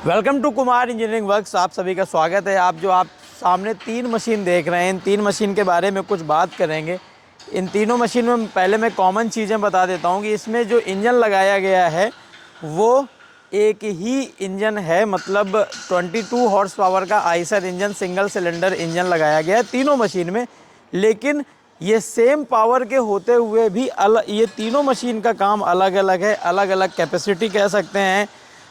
Welcome to Kumar engineering works. आप सभी का स्वागत है। आप सामने 3 मशीन देख रहे हैं, इन 3 मशीन के बारे में कुछ बात करेंगे। इन तीनों मशीन में पहले मैं कॉमन चीज़ें बता देता हूं कि इसमें जो इंजन लगाया गया है वो एक ही इंजन है, मतलब 22 हॉर्स पावर का Eicher engine, single cylinder engine लगाया गया है तीनों मशीन में। लेकिन ये सेम पावर के होते हुए भी ये तीनों मशीन का काम अलग अलग है, अलग अलग कैपेसिटी कह सकते हैं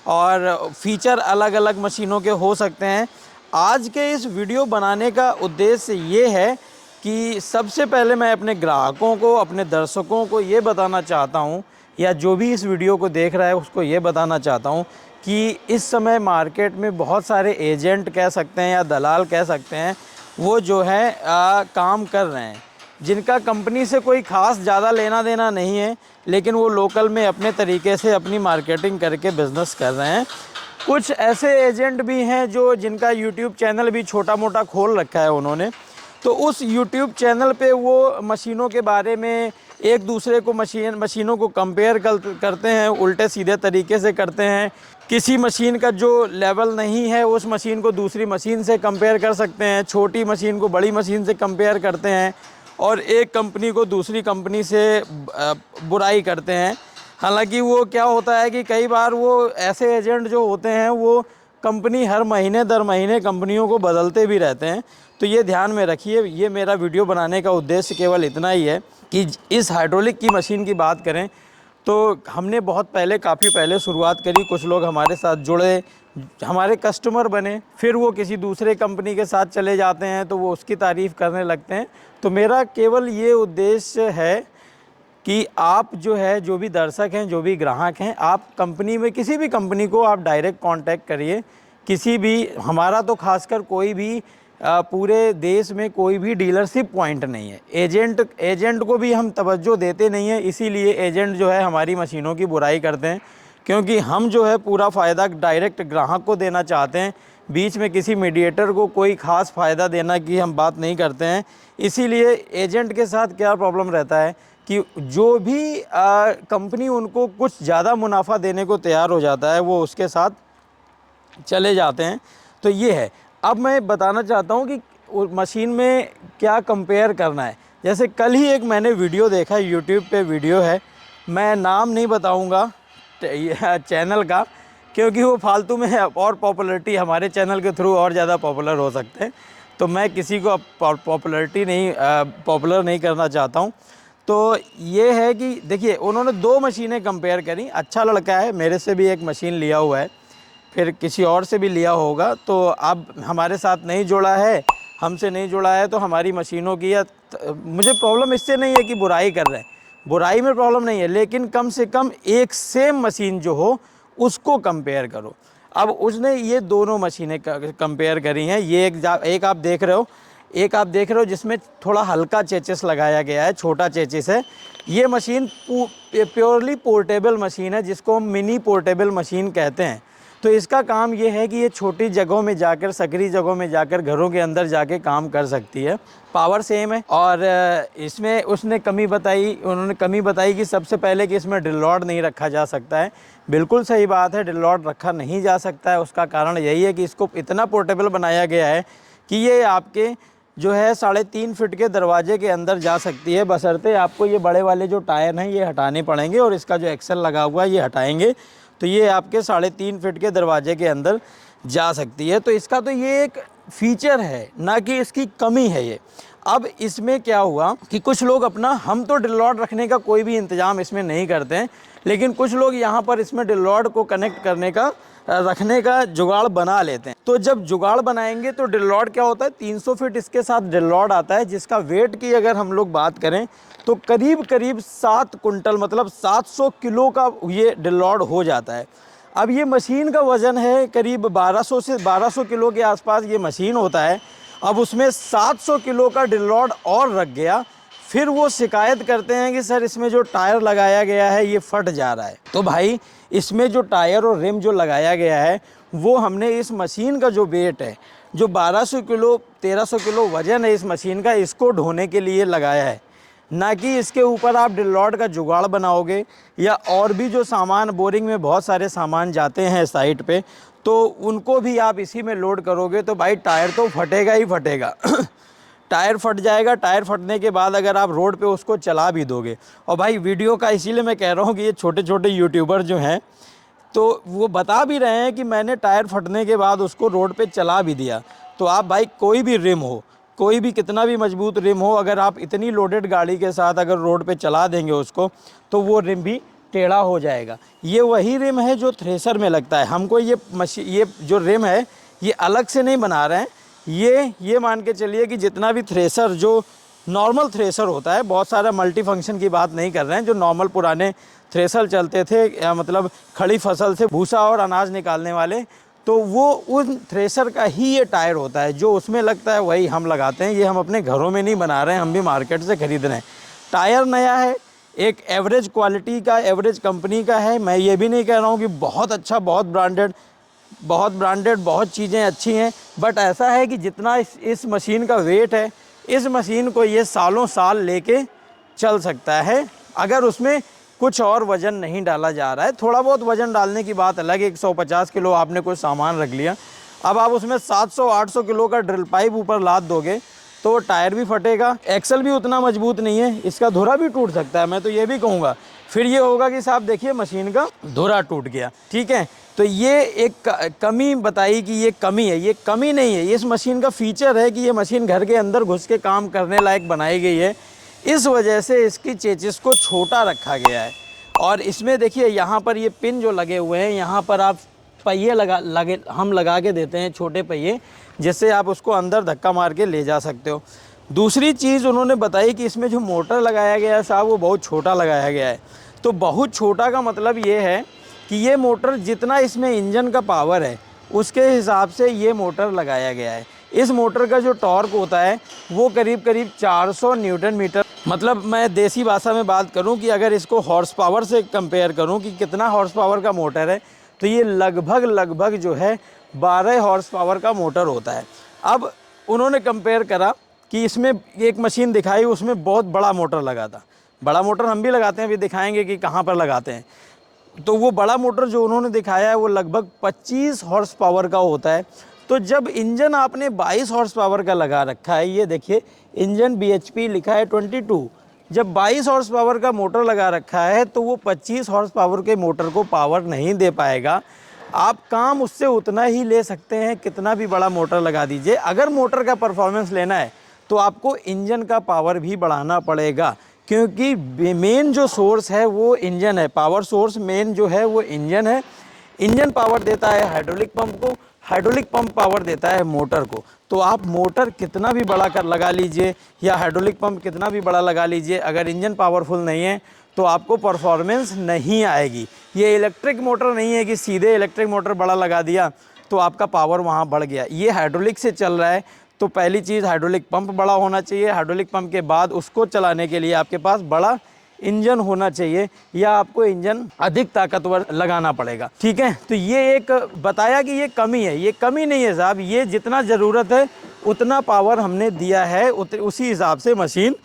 और फीचर अलग अलग मशीनों के हो सकते हैं। आज के इस वीडियो बनाने का उद्देश्य ये है कि सबसे पहले मैं अपने ग्राहकों को, अपने दर्शकों को ये बताना चाहता हूँ, या जो भी इस वीडियो को देख रहा है उसको ये बताना चाहता हूँ कि इस समय मार्केट में बहुत सारे एजेंट कह सकते हैं या दलाल कह सकते हैं, वो जो है काम कर रहे हैं, जिनका कंपनी से कोई ख़ास ज़्यादा लेना देना नहीं है, लेकिन वो लोकल में अपने तरीके से अपनी मार्केटिंग करके बिज़नेस कर रहे हैं। कुछ ऐसे एजेंट भी हैं जो जिनका यूट्यूब चैनल भी छोटा मोटा खोल रखा है उन्होंने, तो उस यूट्यूब चैनल पे वो मशीनों के बारे में एक दूसरे को मशीनों को कंपेयर करते हैं, उल्टे सीधे तरीके से करते हैं। किसी मशीन का जो लेवल नहीं है उस मशीन को दूसरी मशीन से कंपेयर कर सकते हैं, छोटी मशीन को बड़ी मशीन से कंपेयर करते हैं और एक कंपनी को दूसरी कंपनी से बुराई करते हैं। हालांकि वो क्या होता है कि कई बार वो ऐसे एजेंट जो होते हैं वो कंपनी हर महीने दर महीने कंपनियों को बदलते भी रहते हैं, तो ये ध्यान में रखिए। ये मेरा वीडियो बनाने का उद्देश्य केवल इतना ही है कि इस हाइड्रोलिक की मशीन की बात करें तो हमने बहुत पहले, काफ़ी पहले शुरुआत करी। कुछ लोग हमारे साथ जुड़े, हमारे कस्टमर बने, फिर वो किसी दूसरे कंपनी के साथ चले जाते हैं तो वो उसकी तारीफ़ करने लगते हैं। तो मेरा केवल ये उद्देश्य है कि आप जो है, जो भी दर्शक हैं, जो भी ग्राहक हैं, आप कंपनी में किसी भी कंपनी को आप डायरेक्ट कांटेक्ट करिए। किसी भी, हमारा तो खासकर कोई भी पूरे देश में कोई भी डीलरशिप पॉइंट नहीं है। एजेंट को भी हम तवज्जो देते नहीं है, इसीलिए एजेंट जो है हमारी मशीनों की बुराई करते हैं, क्योंकि हम जो है पूरा फ़ायदा डायरेक्ट ग्राहक को देना चाहते हैं। बीच में किसी मीडिएटर को कोई ख़ास फ़ायदा देना की हम बात नहीं करते हैं। इसीलिए एजेंट के साथ क्या प्रॉब्लम रहता है कि जो भी कंपनी उनको कुछ ज़्यादा मुनाफा देने को तैयार हो जाता है वो उसके साथ चले जाते हैं। तो ये है। अब मैं बताना चाहता हूँ कि मशीन में क्या कंपेयर करना है। जैसे कल ही एक मैंने वीडियो देखा, यूट्यूब पे वीडियो है, मैं नाम नहीं बताऊँगा चैनल का, क्योंकि वो फालतू में है और पॉपुलैरिटी हमारे चैनल के थ्रू और ज़्यादा पॉपुलर हो सकते हैं, तो मैं किसी को पॉपुलर नहीं करना चाहता हूँ। तो ये है कि देखिए, उन्होंने 2 मशीनें कंपेयर करी। अच्छा लड़का है, मेरे से भी एक मशीन लिया हुआ है, फिर किसी और से भी लिया होगा, तो अब हमारे साथ नहीं जुड़ा है, हमसे नहीं जुड़ा है, तो हमारी मशीनों की मुझे प्रॉब्लम इससे नहीं है कि बुराई कर रहे हैं, बुराई में प्रॉब्लम नहीं है, लेकिन कम से कम एक सेम मशीन जो हो उसको कंपेयर करो। अब उसने ये दोनों मशीनें कंपेयर करी हैं। ये एक आप देख रहे हो, जिसमें थोड़ा हल्का चेचिस लगाया गया है, छोटा चेचिस है। ये मशीन प्योरली पोर्टेबल मशीन है, जिसको हम मिनी पोर्टेबल मशीन कहते हैं। तो इसका काम ये है कि ये छोटी जगहों में जाकर, सकरी जगहों में जाकर, घरों के अंदर जाके काम कर सकती है। पावर सेम है। और इसमें उन्होंने कमी बताई कि सबसे पहले कि इसमें ड्रिल रॉड नहीं रखा जा सकता है। बिल्कुल सही बात है, ड्रिल रॉड रखा नहीं जा सकता है। उसका कारण यही है कि इसको इतना पोर्टेबल बनाया गया है कि ये आपके जो है 3.5 फीट के दरवाजे के अंदर जा सकती है, बशर्ते आपको ये बड़े वाले जो टायर हैं ये हटाने पड़ेंगे और इसका जो एक्सल लगा हुआ है ये हटाएंगे, तो ये आपके 3.5 फीट के दरवाजे के अंदर जा सकती है। तो इसका तो ये एक फीचर है, ना कि इसकी कमी है ये। अब इसमें क्या हुआ कि कुछ लोग हम तो ड्रिल रॉड रखने का कोई भी इंतज़ाम इसमें नहीं करते हैं, लेकिन कुछ लोग यहाँ पर इसमें ड्रिल रॉड को कनेक्ट करने का, रखने का जुगाड़ बना लेते हैं। तो जब जुगाड़ बनाएंगे तो ड्रिल रॉड क्या होता है, 300 फीट इसके साथ ड्रिल रॉड आता है, जिसका वेट की अगर हम लोग बात करें तो करीब 7 कुंटल, मतलब 700 किलो का ये ड्रिल रॉड हो जाता है। अब ये मशीन का वज़न है करीब 1200 किलो के आसपास ये मशीन होता है। अब उसमें 700 किलो का ड्रिल रॉड और रख गया, फिर वो शिकायत करते हैं कि सर इसमें जो टायर लगाया गया है ये फट जा रहा है। तो भाई, इसमें जो टायर और रिम जो लगाया गया है वो हमने इस मशीन का जो वेट है, जो 1200 किलो 1300 किलो वज़न है इस मशीन का, इसको ढोने के लिए लगाया है, ना कि इसके ऊपर आप ड्रिल रॉड का जुगाड़ बनाओगे या और भी जो सामान, बोरिंग में बहुत सारे सामान जाते हैं साइट पे, तो उनको भी आप इसी में लोड करोगे तो भाई टायर तो फटेगा ही फटेगा। टायर फट जाएगा। टायर फटने के बाद अगर आप रोड पे उसको चला भी दोगे, और भाई वीडियो का इसीलिए मैं कह रहा हूँ कि ये छोटे छोटे यूट्यूबर जो हैं तो वो बता भी रहे हैं कि मैंने टायर फटने के बाद उसको रोड पे चला भी दिया। तो आप भाई कोई भी रिम हो, कोई भी कितना भी मजबूत रिम हो, अगर आप इतनी लोडेड गाड़ी के साथ अगर रोड पे चला देंगे उसको, तो वो रिम भी टेढ़ा हो जाएगा। ये वही रिम है जो थ्रेसर में लगता है। हमको ये जो रिम है ये अलग से नहीं बना रहे हैं। ये मान के चलिए कि जितना भी थ्रेसर जो नॉर्मल थ्रेसर होता है, बहुत सारा मल्टी फंक्शन की बात नहीं कर रहे हैं, जो नॉर्मल पुराने थ्रेसर चलते थे, मतलब खड़ी फसल से भूसा और अनाज निकालने वाले, तो वो उन थ्रेसर का ही ये टायर होता है। जो उसमें लगता है वही हम लगाते हैं। ये हम अपने घरों में नहीं बना रहे हैं, हम भी मार्केट से खरीद रहे हैं। टायर नया है, एक एवरेज क्वालिटी का, एवरेज कंपनी का है। मैं ये भी नहीं कह रहा हूँ कि बहुत अच्छा, बहुत ब्रांडेड, बहुत चीज़ें अच्छी हैं, बट ऐसा है कि जितना इस मशीन का वेट है, इस मशीन को ये सालों साल लेके चल सकता है अगर उसमें कुछ और वज़न नहीं डाला जा रहा है। थोड़ा बहुत वज़न डालने की बात अलग है, 150 किलो आपने कोई सामान रख लिया, अब आप उसमें 700-800 किलो का ड्रिल पाइप ऊपर लाद दोगे तो टायर भी फटेगा, एक्सल भी उतना मजबूत नहीं है, इसका धुरा भी टूट सकता है। मैं तो ये भी कहूँगा फिर ये होगा कि साहब देखिए मशीन का धुरा टूट गया, ठीक है। तो ये एक कमी बताई कि ये कमी है, ये कमी नहीं है, इस मशीन का फीचर है कि ये मशीन घर के अंदर घुस के काम करने लायक बनाई गई है। इस वजह से इसकी चेचिस को छोटा रखा गया है। और इसमें देखिए यहाँ पर ये पिन जो लगे हुए हैं, यहाँ पर आप पहिए हम लगा के देते हैं, छोटे पहिए, जिससे आप उसको अंदर धक्का मार के ले जा सकते हो। दूसरी चीज़ उन्होंने बताई कि इसमें जो मोटर लगाया गया है साहब, वो बहुत छोटा लगाया गया है। तो बहुत छोटा का मतलब ये है कि ये मोटर जितना इसमें इंजन का पावर है उसके हिसाब से ये मोटर लगाया गया है। इस मोटर का जो टॉर्क होता है वो करीब 400 न्यूटन मीटर, मतलब मैं देसी भाषा में बात करूं कि अगर इसको हॉर्स पावर से कंपेयर करूं कि कितना हॉर्स पावर का मोटर है, तो ये लगभग जो है 12 हॉर्स पावर का मोटर होता है। अब उन्होंने कंपेयर करा कि इसमें एक मशीन दिखाई, उसमें बहुत बड़ा मोटर लगा था। बड़ा मोटर हम भी लगाते हैं, अभी दिखाएंगे कि कहाँ पर लगाते हैं। तो वो बड़ा मोटर जो उन्होंने दिखाया है वो लगभग 25 हॉर्स पावर का होता है। तो जब इंजन आपने 22 हॉर्स पावर का लगा रखा है, ये देखिए इंजन BHP लिखा है 22, जब 22 हॉर्स पावर का मोटर लगा रखा है तो वो 25 हॉर्स पावर के मोटर को पावर नहीं दे पाएगा। आप काम उससे उतना ही ले सकते हैं, कितना भी बड़ा मोटर लगा दीजिए। अगर मोटर का परफॉर्मेंस लेना है तो आपको इंजन का पावर भी बढ़ाना पड़ेगा, क्योंकि मेन जो सोर्स है वो इंजन है। पावर सोर्स मेन जो है वो इंजन है। इंजन पावर देता है हाइड्रोलिक पंप को, हाइड्रोलिक पंप पावर देता है मोटर को। तो आप मोटर कितना भी बड़ा कर लगा लीजिए या हाइड्रोलिक पंप कितना भी बड़ा लगा लीजिए, अगर इंजन पावरफुल नहीं है तो आपको परफॉर्मेंस नहीं आएगी। ये इलेक्ट्रिक मोटर नहीं है कि सीधे इलेक्ट्रिक मोटर बड़ा लगा दिया तो आपका पावर वहाँ बढ़ गया। ये हाइड्रोलिक से चल रहा है, तो पहली चीज़ हाइड्रोलिक पंप बड़ा होना चाहिए। हाइड्रोलिक पंप के बाद उसको चलाने के लिए आपके पास बड़ा इंजन होना चाहिए, या आपको इंजन अधिक ताकतवर लगाना पड़ेगा, ठीक है। तो ये एक बताया कि ये कमी है, ये कमी नहीं है साहब, ये जितना ज़रूरत है उतना पावर हमने दिया है, उसी हिसाब से मशीन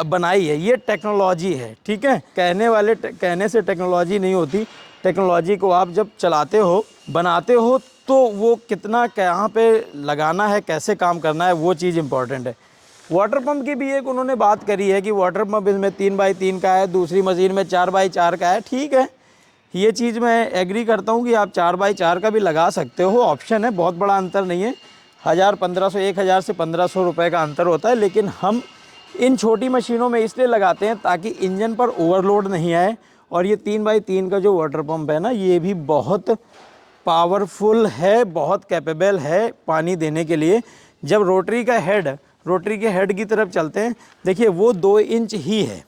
बनाई है। ये टेक्नोलॉजी है, ठीक है। कहने से टेक्नोलॉजी नहीं होती। टेक्नोलॉजी को आप जब चलाते हो, बनाते हो, तो वो कितना कहाँ पे लगाना है, कैसे काम करना है, वो चीज़ इम्पॉर्टेंट है। वाटर पंप की भी एक उन्होंने बात करी है कि वाटर पंप इसमें 3x3 का है, दूसरी मशीन में 4x4 का है, ठीक है। ये चीज़ मैं एग्री करता हूँ कि आप 4x4 का भी लगा सकते हो, ऑप्शन है, बहुत बड़ा अंतर नहीं है। 1000-1500, 1000 से 1500 रुपये का अंतर होता है। लेकिन हम इन छोटी मशीनों में इसलिए लगाते हैं ताकि इंजन पर ओवरलोड नहीं आए। और ये 3x3 का जो वाटर पंप है ना, ये भी बहुत पावरफुल है, बहुत कैपेबल है पानी देने के लिए। जब रोटरी के हेड की तरफ चलते हैं, देखिए वो 2 इंच ही है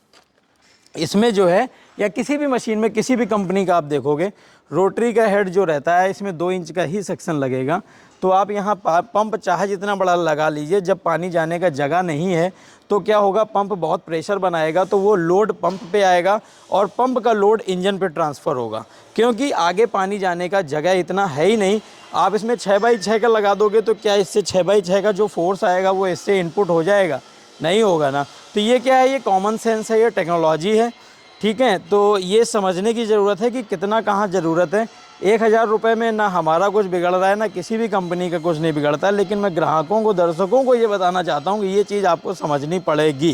इसमें जो है, या किसी भी मशीन में किसी भी कंपनी का आप देखोगे रोटरी का हेड जो रहता है इसमें 2 इंच का ही सेक्शन लगेगा। तो आप यहाँ पंप चाहे जितना बड़ा लगा लीजिए, जब पानी जाने का जगह नहीं है तो क्या होगा, पंप बहुत प्रेशर बनाएगा, तो वो लोड पंप पे आएगा और पंप का लोड इंजन पे ट्रांसफ़र होगा, क्योंकि आगे पानी जाने का जगह इतना है ही नहीं। आप इसमें 6x6 का लगा दोगे तो क्या इससे 6x6 का जो फोर्स आएगा वो इससे इनपुट हो जाएगा? नहीं होगा ना। तो ये क्या है, ये कॉमन सेंस है, ये टेक्नोलॉजी है, ठीक है। तो ये समझने की ज़रूरत है कि कितना कहाँ ज़रूरत है। 1000 रुपये में ना हमारा कुछ बिगड़ रहा है, ना किसी भी कंपनी का कुछ नहीं बिगड़ता है। लेकिन मैं ग्राहकों को, दर्शकों को ये बताना चाहता हूँ कि ये चीज़ आपको समझनी पड़ेगी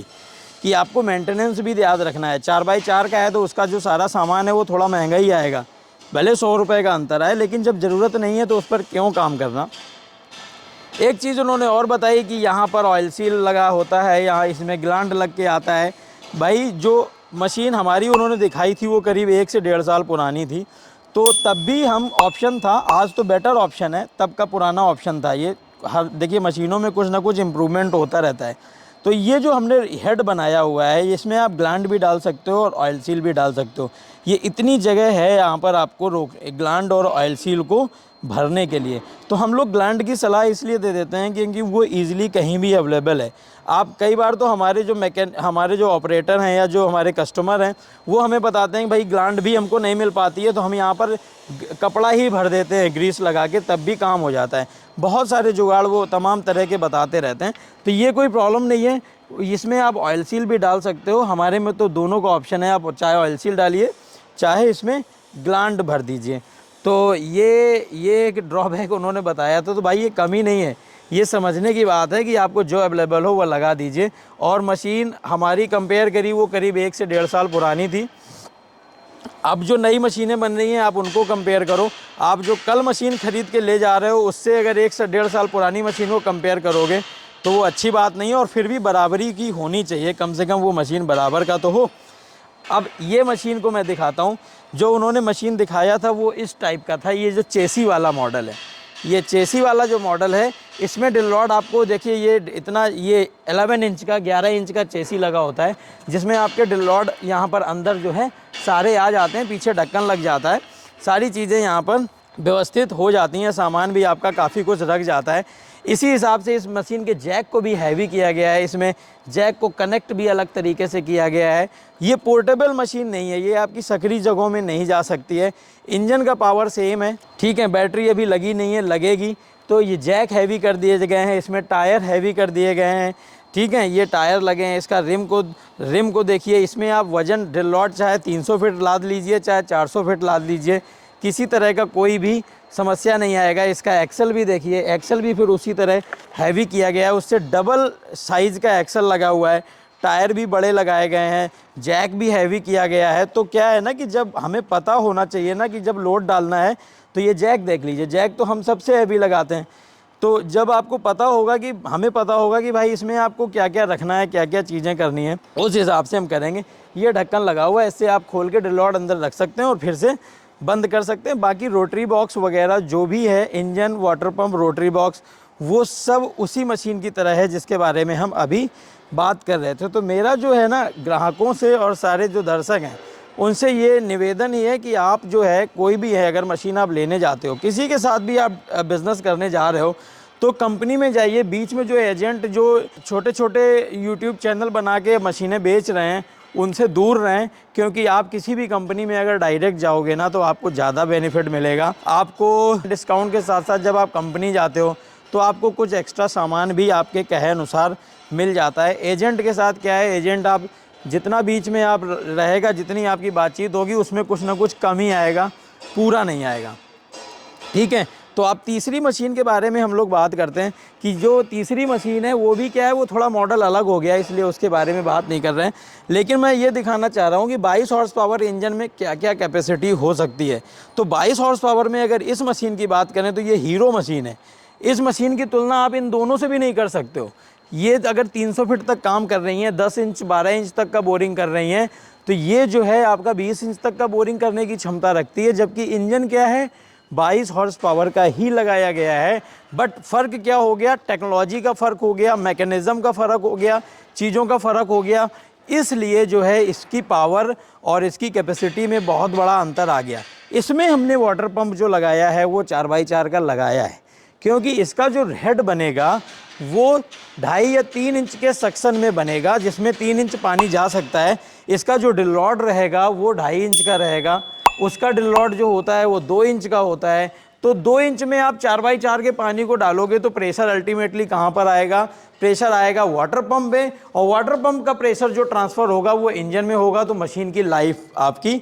कि आपको मेंटेनेंस भी याद रखना है। 4x4 का है तो उसका जो सारा सामान है वो थोड़ा महंगा ही आएगा, भले 100 रुपये का अंतर है, लेकिन जब ज़रूरत नहीं है तो उस पर क्यों काम करना। एक चीज़ उन्होंने और बताई कि यहाँ पर ऑयल सील लगा होता है, यहाँ इसमें ग्लांड लग के आता है। भाई जो मशीन हमारी उन्होंने दिखाई थी वो करीब 1 से 1.5 साल पुरानी थी, तो तब भी हम ऑप्शन था, आज तो बेटर ऑप्शन है, तब का पुराना ऑप्शन था ये। हर देखिए मशीनों में कुछ ना कुछ इम्प्रूवमेंट होता रहता है। तो ये जो हमने हेड बनाया हुआ है इसमें आप ग्लैंड भी डाल सकते हो और ऑयल सील भी डाल सकते हो। ये इतनी जगह है यहाँ पर आपको ग्लैंड और ऑयल सील को भरने के लिए। तो हम लोग ग्लैंड की सलाह इसलिए दे देते हैं क्योंकि वो ईज़िली कहीं भी अवेलेबल है। आप कई बार तो हमारे जो ऑपरेटर हैं या जो हमारे कस्टमर हैं वो हमें बताते हैं कि भाई ग्लैंड भी हमको नहीं मिल पाती है, तो हम यहाँ पर कपड़ा ही भर देते हैं ग्रीस लगा के, तब भी काम हो जाता है। बहुत सारे जुगाड़ वो तमाम तरह के बताते रहते हैं, तो ये कोई प्रॉब्लम नहीं है। इसमें आप ऑयल सील भी डाल सकते हो, हमारे में तो दोनों का ऑप्शन है, आप चाहे ऑयल सील डालिए चाहे इसमें ग्लैंड भर दीजिए। तो ये एक ड्रॉबैक उन्होंने बताया था। तो भाई ये कमी नहीं है, ये समझने की बात है कि आपको जो अवेलेबल हो वो लगा दीजिए। और मशीन हमारी कंपेयर करी वो करीब 1 से 1.5 साल पुरानी थी। अब जो नई मशीनें बन रही हैं आप उनको कंपेयर करो, आप जो कल मशीन ख़रीद के ले जा रहे हो उससे अगर 1 से 1.5 साल पुरानी मशीन को कंपेयर करोगे तो वो अच्छी बात नहीं है। और फिर भी बराबरी की होनी चाहिए, कम से कम वो मशीन बराबर का तो हो। अब ये मशीन को मैं दिखाता हूँ। जो उन्होंने मशीन दिखाया था वो इस टाइप का था, ये जो चेसी वाला मॉडल है, ये चेसी वाला जो मॉडल है इसमें ड्रिल रॉड आपको देखिए ये 11 इंच का 11 इंच का चेसी लगा होता है, जिसमें आपके ड्रिल रॉड यहाँ पर अंदर जो है सारे आ जाते हैं, पीछे ढक्कन लग जाता है, सारी चीज़ें यहाँ पर व्यवस्थित हो जाती हैं, सामान भी आपका काफ़ी कुछ रख जाता है। इसी हिसाब से इस मशीन के जैक को भी हैवी किया गया है, इसमें जैक को कनेक्ट भी अलग तरीके से किया गया है। ये पोर्टेबल मशीन नहीं है, ये आपकी सकरी जगहों में नहीं जा सकती है। इंजन का पावर सेम है, ठीक है, बैटरी अभी लगी नहीं है, लगेगी। तो ये जैक हैवी कर दिए गए हैं, इसमें टायर हैवी कर दिए गए हैं, ठीक है, ये टायर लगे हैं। इसका रिम को देखिए, इसमें आप वजन ड्रिल रॉड चाहे 300 फीट लाद लीजिए चाहे 400 फीट लाद लीजिए, किसी तरह का कोई भी समस्या नहीं आएगा। इसका एक्सल भी देखिए, एक्सल भी फिर उसी तरह हैवी किया गया है, उससे डबल साइज़ का एक्सल लगा हुआ है, टायर भी बड़े लगाए गए हैं, जैक भी हैवी किया गया है। तो क्या है ना कि जब हमें पता होना चाहिए ना कि जब लोड डालना है तो ये जैक देख लीजिए, जैक तो हम सबसे हैवी लगाते हैं। तो जब आपको पता होगा कि हमें पता होगा कि भाई इसमें आपको क्या क्या रखना है, क्या क्या चीज़ें करनी है, उस हिसाब से हम करेंगे। ये ढक्कन लगा हुआ है, इससे आप खोल के ड्रिल रॉड अंदर रख सकते हैं और फिर से बंद कर सकते हैं। बाकी रोटरी बॉक्स वगैरह जो भी है, engine, water pump, rotary box, वो सब उसी मशीन की तरह है जिसके बारे में हम अभी बात कर रहे थे। तो मेरा जो है ना ग्राहकों से और सारे जो दर्शक हैं उनसे ये निवेदन ही है कि आप जो है कोई भी है, अगर मशीन आप लेने जाते हो, किसी के साथ भी आप बिज़नेस करने जा रहे हो, तो कंपनी में जाइए। बीच में जो एजेंट जो छोटे छोटे यूट्यूब चैनल बना के मशीनें बेच रहे हैं उनसे दूर रहें, क्योंकि आप किसी भी कंपनी में अगर डायरेक्ट जाओगे ना तो आपको ज़्यादा बेनिफिट मिलेगा। आपको डिस्काउंट के साथ साथ जब आप कंपनी जाते हो तो आपको कुछ एक्स्ट्रा सामान भी आपके कहे अनुसार मिल जाता है। एजेंट के साथ क्या है, एजेंट आप जितना बीच में आप रहेगा, जितनी आपकी बातचीत होगी उसमें कुछ ना कुछ कम ही आएगा, पूरा नहीं आएगा, ठीक है। तो आप तीसरी मशीन के बारे में हम लोग बात करते हैं कि जो तीसरी मशीन है वो भी क्या है, वो थोड़ा मॉडल अलग हो गया, इसलिए उसके बारे में बात नहीं कर रहे हैं। लेकिन मैं ये दिखाना चाह रहा हूँ कि 22 हॉर्स पावर इंजन में क्या क्या कैपेसिटी हो सकती है। तो 22 हॉर्स पावर में अगर इस मशीन की बात करें तो ये हीरो मशीन है। इस मशीन की तुलना आप इन दोनों से भी नहीं कर सकते हो। ये अगर 300 फीट तक काम कर रही हैं, 10 इंच 12 इंच तक का बोरिंग कर रही हैं, तो ये जो है आपका 20 इंच तक का बोरिंग करने की क्षमता रखती है। जबकि इंजन क्या है, 22 हॉर्स पावर का ही लगाया गया है। बट फ़र्क क्या हो गया, टेक्नोलॉजी का फ़र्क हो गया, मैकेनिज़्म का फ़र्क हो गया, चीज़ों का फ़र्क हो गया, इसलिए जो है इसकी पावर और इसकी कैपेसिटी में बहुत बड़ा अंतर आ गया। इसमें हमने वाटर पंप जो लगाया है वो 4x4 का लगाया है, क्योंकि इसका जो हेड बनेगा वो 2.5 या 3 इंच के सेक्शन में बनेगा, जिसमें 3 इंच पानी जा सकता है। इसका जो ड्रिल रॉड रहेगा वो 2.5 इंच का रहेगा, उसका ड्रिल रॉड जो होता है वो 2 इंच का होता है। तो 2 इंच में आप 4x4 के पानी को डालोगे तो प्रेशर अल्टीमेटली कहाँ पर आएगा, प्रेशर आएगा वाटर पंप में, और वाटर पंप का प्रेशर जो ट्रांसफ़र होगा वो इंजन में होगा, तो मशीन की लाइफ आपकी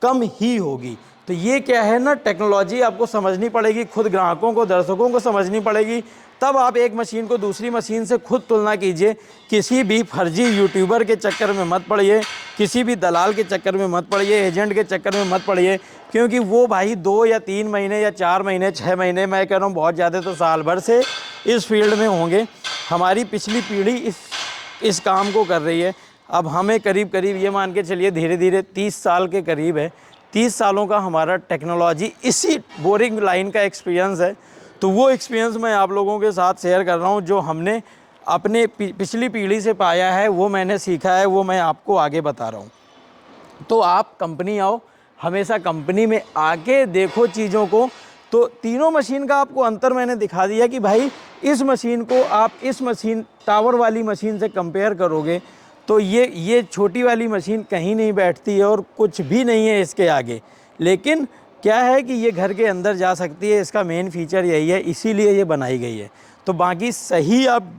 कम ही होगी। तो ये क्या है ना, टेक्नोलॉजी आपको समझनी पड़ेगी, खुद ग्राहकों को, दर्शकों को समझनी पड़ेगी, तब आप एक मशीन को दूसरी मशीन से खुद तुलना कीजिए। किसी भी फर्जी यूट्यूबर के चक्कर में मत पड़िए, किसी भी दलाल के चक्कर में मत पड़िए, एजेंट के चक्कर में मत पड़िए, क्योंकि वो भाई 2 या 3 महीने या 4 महीने, 6 महीने, मैं कह रहा हूँ बहुत ज़्यादा तो साल भर से इस फील्ड में होंगे। हमारी पिछली पीढ़ी इस काम को कर रही है। अब हमें करीब करीब ये मान के चलिए धीरे धीरे 30 साल के करीब है, 30 सालों का हमारा टेक्नोलॉजी इसी बोरिंग लाइन का एक्सपीरियंस है। तो वो एक्सपीरियंस मैं आप लोगों के साथ शेयर कर रहा हूँ, जो हमने अपने पिछली पीढ़ी से पाया है, वो मैंने सीखा है, वो मैं आपको आगे बता रहा हूँ। तो आप कंपनी आओ, हमेशा कंपनी में आके देखो चीज़ों को। तो तीनों मशीन का आपको अंतर मैंने दिखा दिया कि भाई इस मशीन को आप इस मशीन टावर वाली मशीन से कंपेयर करोगे तो ये छोटी वाली मशीन कहीं नहीं बैठती है और कुछ भी नहीं है इसके आगे। लेकिन क्या है कि ये घर के अंदर जा सकती है, इसका मेन फीचर यही है, इसीलिए ये बनाई गई है। तो बाकी सही आप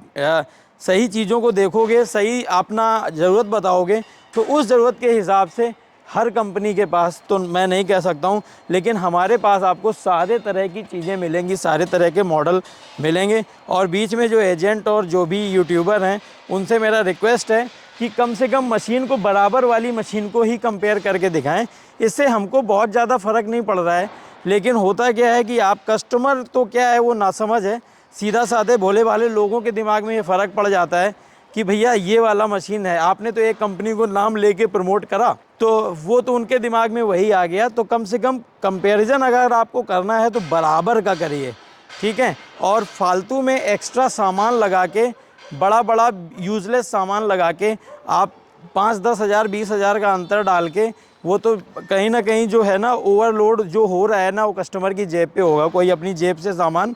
सही चीज़ों को देखोगे, सही अपना ज़रूरत बताओगे, तो उस ज़रूरत के हिसाब से हर कंपनी के पास तो मैं नहीं कह सकता हूँ, लेकिन हमारे पास आपको सारे तरह की चीज़ें मिलेंगी, सारे तरह के मॉडल मिलेंगे। और बीच में जो एजेंट और जो भी यूट्यूबर हैं उनसे मेरा रिक्वेस्ट है कि कम से कम मशीन को बराबर वाली मशीन को ही कंपेयर करके दिखाएं। इससे हमको बहुत ज़्यादा फ़र्क नहीं पड़ रहा है, लेकिन होता क्या है कि आप कस्टमर तो क्या है वो नासमझ है, सीधा साधे भोले भाले लोगों के दिमाग में ये फ़र्क पड़ जाता है कि भैया ये वाला मशीन है। आपने तो एक कंपनी को नाम लेके प्रमोट करा तो वो तो उनके दिमाग में वही आ गया। तो कम से कम कंपैरिजन अगर आपको करना है तो बराबर का करिए, ठीक है। और फालतू में एक्स्ट्रा सामान लगा के, बड़ा बड़ा यूज़लेस सामान लगा के आप 5-10 हज़ार 20 हज़ार का अंतर डाल के, वो तो कहीं ना कहीं जो है ना ओवरलोड जो हो रहा है ना वो कस्टमर की जेब पे होगा, कोई अपनी जेब से सामान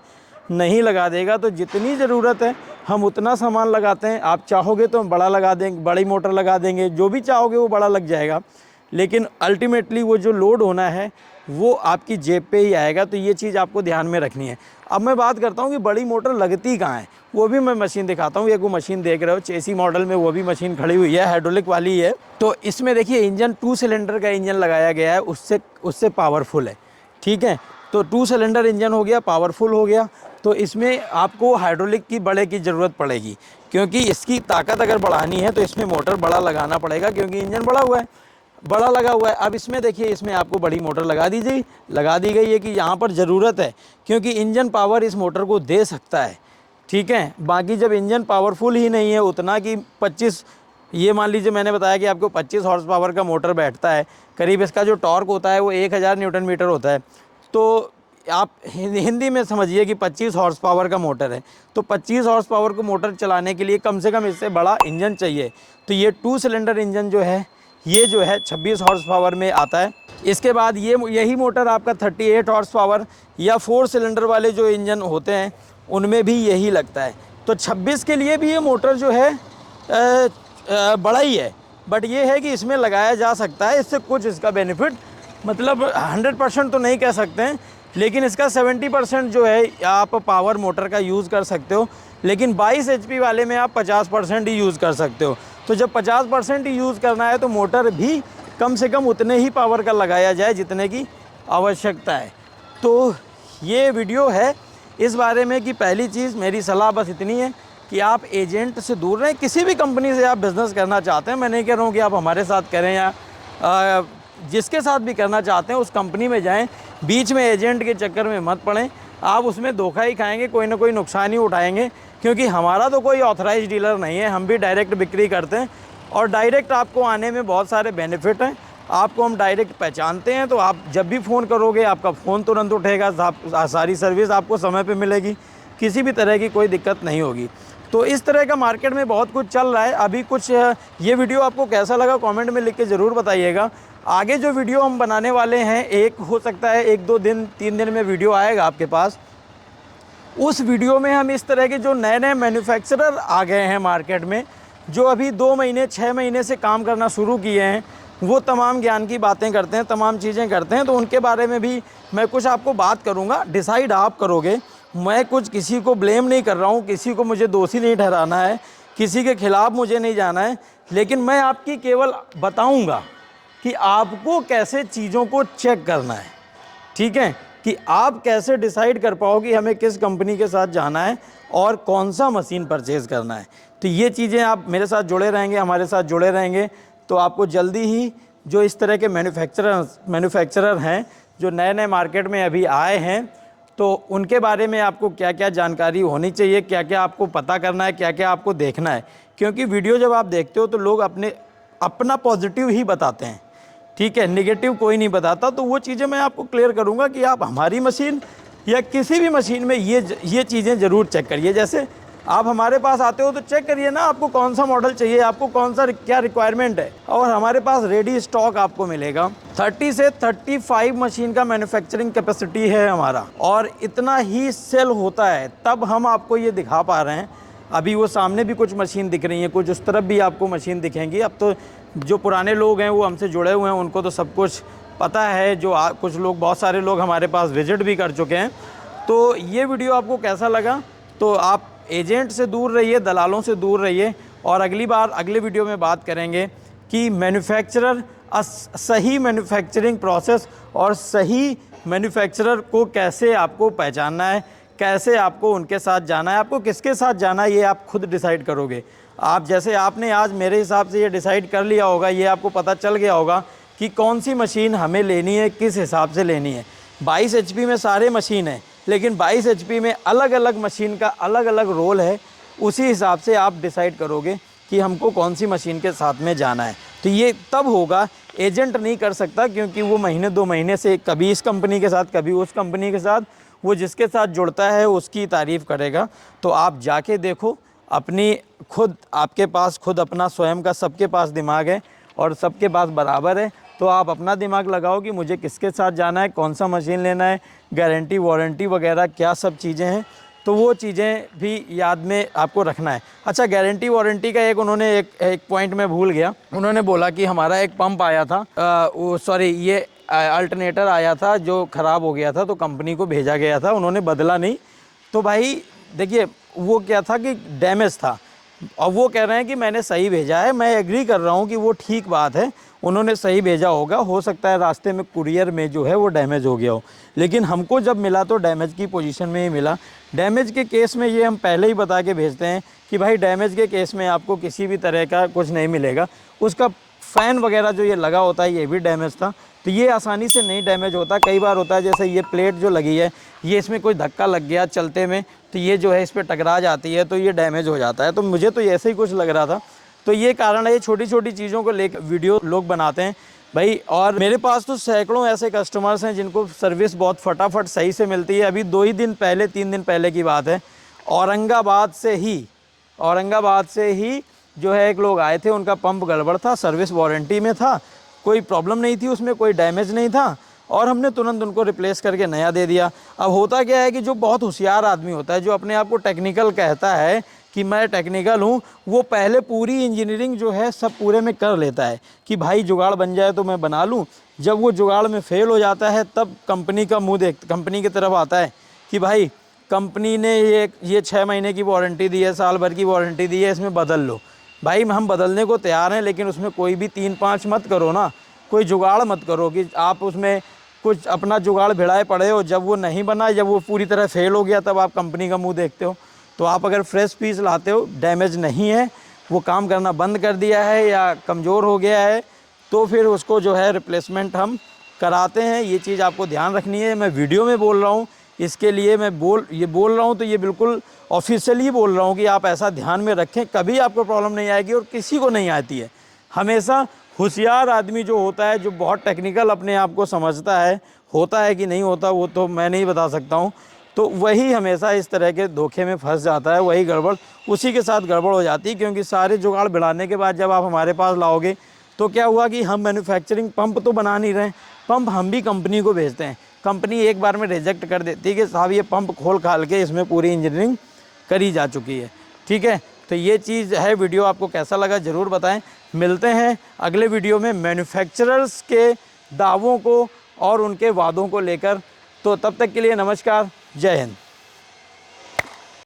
नहीं लगा देगा। तो जितनी ज़रूरत है हम उतना सामान लगाते हैं। आप चाहोगे तो हम बड़ा लगा देंगे, बड़ी मोटर लगा देंगे, जो भी चाहोगे वो बड़ा लग जाएगा, लेकिन अल्टीमेटली वो जो लोड होना है वो आपकी जेब पे ही आएगा। तो ये चीज़ आपको ध्यान में रखनी है। अब मैं बात करता हूँ कि बड़ी मोटर लगती कहाँ है, वो भी मैं मशीन दिखाता हूँ। एक वो मशीन देख रहे हो चेसी मॉडल में, वो भी मशीन खड़ी हुई है, हाइड्रोलिक वाली है। तो इसमें देखिए इंजन 2 सिलेंडर का इंजन लगाया गया है, उससे पावरफुल है, ठीक है। तो 2 सिलेंडर इंजन हो गया, पावरफुल हो गया। तो इसमें आपको हाइड्रोलिक की बड़े की ज़रूरत पड़ेगी, क्योंकि इसकी ताकत अगर बढ़ानी है तो इसमें मोटर बड़ा लगाना पड़ेगा, क्योंकि इंजन बड़ा हुआ है, बड़ा लगा हुआ है। अब इसमें देखिए, इसमें आपको बड़ी मोटर लगा दी गई है कि यहाँ पर ज़रूरत है, क्योंकि इंजन पावर इस मोटर को दे सकता है, ठीक है। बाकी जब इंजन पावरफुल ही नहीं है उतना कि 25, ये मान लीजिए मैंने बताया कि आपको 25 हॉर्स पावर का मोटर बैठता है, करीब इसका जो टॉर्क होता है वो 1000 न्यूटन मीटर होता है। तो आप हिंदी में समझिए कि 25 हॉर्स पावर का मोटर है। तो 25 हॉर्स पावर को मोटर चलाने के लिए कम से कम इससे बड़ा इंजन चाहिए। तो ये 2 सिलेंडर इंजन जो है ये जो है 26 हॉर्स पावर में आता है। इसके बाद यही मोटर आपका 38 हॉर्स पावर या 4 सिलेंडर वाले जो इंजन होते हैं उनमें भी यही लगता है। तो 26 के लिए भी ये मोटर जो है बड़ा ही है, बट ये है कि इसमें लगाया जा सकता है। इससे कुछ इसका बेनिफिट, मतलब 100% तो नहीं कह सकते हैं, लेकिन इसका 70% जो है आप पावर मोटर का यूज़ कर सकते हो। लेकिन 22 HP वाले में आप 50% ही यूज़ कर सकते हो। तो जब 50% ही यूज़ करना है तो मोटर भी कम से कम उतने ही पावर का लगाया जाए जितने की आवश्यकता है। तो ये वीडियो है इस बारे में कि पहली चीज़ मेरी सलाह बस इतनी है कि आप एजेंट से दूर रहें। किसी भी कंपनी से आप बिज़नेस करना चाहते हैं, मैं नहीं कह रहा हूँ कि आप हमारे साथ करें या जिसके साथ भी करना चाहते हैं उस कंपनी में जाएं, बीच में एजेंट के चक्कर में मत पड़ें। आप उसमें धोखा ही खाएंगे, कोई ना कोई नुकसान ही उठाएंगे, क्योंकि हमारा तो कोई ऑथराइज डीलर नहीं है, हम भी डायरेक्ट बिक्री करते हैं और डायरेक्ट आपको आने में बहुत सारे बेनिफिट हैं। आपको हम डायरेक्ट पहचानते हैं, तो आप जब भी फ़ोन करोगे आपका फ़ोन तुरंत उठेगा, सारी सर्विस आपको समय पे मिलेगी, किसी भी तरह की कोई दिक्कत नहीं होगी। तो इस तरह का मार्केट में बहुत कुछ चल रहा है अभी। कुछ ये वीडियो आपको कैसा लगा कमेंट में लिख के ज़रूर बताइएगा। आगे जो वीडियो हम बनाने वाले हैं, एक हो सकता है 1-2 दिन 3 दिन में वीडियो आएगा आपके पास। उस वीडियो में हम इस तरह के जो नए नए मैन्युफैक्चरर आ गए हैं मार्केट में, जो अभी 2 महीने 6 महीने से काम करना शुरू किए हैं, वो तमाम ज्ञान की बातें करते हैं, तमाम चीज़ें करते हैं। तो उनके बारे में भी मैं कुछ आपको बात करूँगा, डिसाइड आप करोगे। मैं कुछ किसी को ब्लेम नहीं कर रहा हूँ, किसी को मुझे दोषी नहीं ठहराना है, किसी के ख़िलाफ़ मुझे नहीं जाना है, लेकिन मैं आपकी केवल बताऊँगा कि आपको कैसे चीज़ों को चेक करना है। ठीक है, कि आप कैसे डिसाइड कर पाओ कि हमें किस कंपनी के साथ जाना है और कौन सा मशीन परचेज़ करना है। तो ये चीज़ें आप मेरे साथ जुड़े रहेंगे, हमारे साथ जुड़े रहेंगे, तो आपको जल्दी ही जो इस तरह के मैन्युफैक्चरर हैं जो नए नए मार्केट में अभी आए हैं, तो उनके बारे में आपको क्या क्या जानकारी होनी चाहिए, क्या क्या आपको पता करना है, क्या क्या आपको देखना है। क्योंकि वीडियो जब आप देखते हो तो लोग अपना पॉजिटिव ही बताते हैं, ठीक है, नेगेटिव कोई नहीं बताता। तो वो चीज़ें मैं आपको क्लियर करूँगा कि आप हमारी मशीन या किसी भी मशीन में ये चीज़ें ज़रूर चेक करिए। जैसे आप हमारे पास आते हो तो चेक करिए ना आपको कौन सा मॉडल चाहिए, आपको कौन सा क्या रिक्वायरमेंट है, और हमारे पास रेडी स्टॉक आपको मिलेगा। 30 से 35 मशीन का मैन्युफैक्चरिंग कैपेसिटी है हमारा, और इतना ही सेल होता है, तब हम आपको ये दिखा पा रहे हैं। अभी वो सामने भी कुछ मशीन दिख रही हैं, कुछ उस तरफ भी आपको मशीन दिखेंगी। अब तो जो पुराने लोग हैं वो हमसे जुड़े हुए हैं, उनको तो सब कुछ पता है। जो कुछ लोग, बहुत सारे लोग हमारे पास विजिट भी कर चुके हैं। तो ये वीडियो आपको कैसा लगा, तो आप एजेंट से दूर रहिए, दलालों से दूर रहिए, और अगली बार अगले वीडियो में बात करेंगे कि मैन्युफैक्चरर सही मैन्युफैक्चरिंग प्रोसेस और सही मैन्युफैक्चरर को कैसे आपको पहचानना है, कैसे आपको उनके साथ जाना है, आपको किसके साथ जाना है ये आप खुद डिसाइड करोगे। आप जैसे आपने आज मेरे हिसाब से ये डिसाइड कर लिया होगा, ये आपको पता चल गया होगा कि कौन सी मशीन हमें लेनी है, किस हिसाब से लेनी है। 22 HP में सारे मशीन है, लेकिन 22 HP में अलग अलग मशीन का अलग अलग रोल है। उसी हिसाब से आप डिसाइड करोगे कि हमको कौन सी मशीन के साथ में जाना है। तो ये तब होगा, एजेंट नहीं कर सकता, क्योंकि वो महीने 2 महीने से कभी इस कंपनी के साथ कभी उस कंपनी के साथ, वो जिसके साथ जुड़ता है उसकी तारीफ़ करेगा। तो आप जाके देखो, अपनी खुद, आपके पास खुद अपना स्वयं का, सबके पास दिमाग है और सबके पास बराबर है। तो आप अपना दिमाग लगाओ कि मुझे किसके साथ जाना है, कौन सा मशीन लेना है, गारंटी वारंटी वगैरह क्या सब चीज़ें हैं, तो वो चीज़ें भी याद में आपको रखना है। अच्छा, गारंटी वारंटी का एक पॉइंट मैं भूल गया। उन्होंने बोला कि हमारा एक पंप आया था, ये अल्टरनेटर आया था जो ख़राब हो गया था, तो कंपनी को भेजा गया था, उन्होंने बदला नहीं। तो भाई देखिए, वो क्या था कि डैमेज था, और वो कह रहे हैं कि मैंने सही भेजा है। मैं एग्री कर रहा हूँ कि वो ठीक बात है, उन्होंने सही भेजा होगा, हो सकता है रास्ते में कुरियर में जो है वो डैमेज हो गया हो, लेकिन हमको जब मिला तो डैमेज की पोजीशन में ही मिला। डैमेज के केस में ये हम पहले ही बता के भेजते हैं कि भाई डैमेज के केस में आपको किसी भी तरह का कुछ नहीं मिलेगा। उसका फ़ैन वगैरह जो ये लगा होता है ये भी डैमेज था, तो ये आसानी से नहीं डैमेज होता। कई बार होता है, जैसे ये प्लेट जो लगी है, ये इसमें कोई धक्का लग गया चलते में, तो ये जो है इस पर टकरा जाती है, तो ये डैमेज हो जाता है। तो मुझे तो ऐसे ही कुछ लग रहा था। तो ये कारण है, ये छोटी छोटी चीज़ों को लेकर वीडियो लोग बनाते हैं भाई। और मेरे पास तो सैकड़ों ऐसे कस्टमर्स हैं जिनको सर्विस बहुत फटाफट सही से मिलती है। अभी 2 ही दिन पहले, 3 दिन पहले की बात है, औरंगाबाद से ही जो है एक लोग आए थे, उनका पंप गड़बड़ था, सर्विस वारंटी में था, कोई प्रॉब्लम नहीं थी उसमें, कोई डैमेज नहीं था, और हमने तुरंत उनको रिप्लेस करके नया दे दिया। अब होता क्या है कि जो बहुत होशियार आदमी होता है, जो अपने आप को टेक्निकल कहता है कि मैं टेक्निकल हूँ, वो पहले पूरी इंजीनियरिंग जो है सब पूरे में कर लेता है कि भाई जुगाड़ बन जाए तो मैं बना लूँ। जब वो जुगाड़ में फ़ेल हो जाता है तब कंपनी का मुँह कंपनी की तरफ आता है कि भाई कंपनी ने ये 6 महीने की वारंटी दी है, साल भर की वारंटी दी है, इसमें बदल लो। भाई हम बदलने को तैयार हैं, लेकिन उसमें कोई भी 3-5 मत करो ना, कोई जुगाड़ मत करो कि आप उसमें कुछ अपना जुगाड़ भिड़ाए पड़े हो। जब वो नहीं बना, जब वो पूरी तरह फेल हो गया, तब आप कंपनी का मुंह देखते हो। तो आप अगर फ्रेश पीस लाते हो, डैमेज नहीं है, वो काम करना बंद कर दिया है या कमज़ोर हो गया है, तो फिर उसको जो है रिप्लेसमेंट हम कराते हैं। ये चीज़ आपको ध्यान रखनी है। मैं वीडियो में बोल रहा हूँ, इसके लिए मैं बोल रहा हूँ, तो ये बिल्कुल ऑफिशियली बोल रहा हूँ कि आप ऐसा ध्यान में रखें, कभी आपको प्रॉब्लम नहीं आएगी और किसी को नहीं आती है। हमेशा होशियार आदमी जो होता है, जो बहुत टेक्निकल अपने आप को समझता है, होता है कि नहीं होता वो तो मैं नहीं बता सकता हूँ, तो वही हमेशा इस तरह के धोखे में फंस जाता है, वही गड़बड़ उसी के साथ गड़बड़ हो जाती है। क्योंकि सारे जुगाड़ बढ़ाने के बाद जब आप हमारे पास लाओगे, तो क्या हुआ कि हम मैन्युफैक्चरिंग पंप तो बना नहीं रहे, पंप हम भी कंपनी को भेजते हैं। कंपनी एक बार में रिजेक्ट कर देती है कि साहब ये पंप खोल खाल के इसमें पूरी इंजीनियरिंग करी जा चुकी है। ठीक है, तो ये चीज़ है। वीडियो आपको कैसा लगा ज़रूर बताएं। मिलते हैं अगले वीडियो में मैन्युफैक्चरर्स के दावों को और उनके वादों को लेकर। तो तब तक के लिए नमस्कार, जय हिंद।